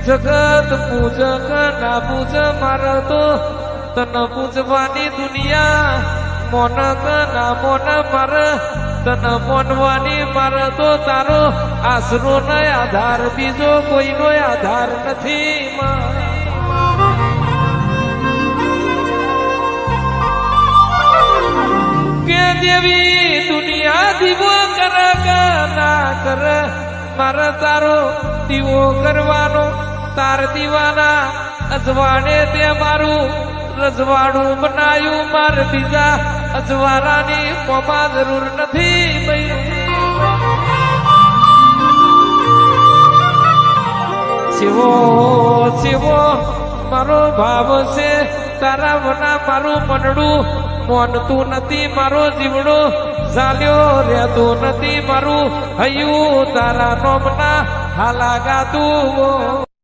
જગત પૂજક ના પૂજ મારે તો તન પૂજવાની દુનિયા મોનક ના મોન મારે તન મોનવાની મારે તો તારો આશરો ન આધાર બીજો કોઈનો આધાર નથી કે દેવી દુનિયા દીવો કરે કે ના કરે મારે તારો દીવો કરવાનો તાર દીવાના અજવાડે તે મારું રજવાડું બનાયું મારે બીજા અજવાળાની કોમાં જરૂર નથી શિવો શિવો મારો ભાવ છે તારા વના મારું મનડું મોનતું નથી મારો જીવડો ચાલ્યો રહેતું નથી મારું હૈયું તારા નોમના હાલા ગાતું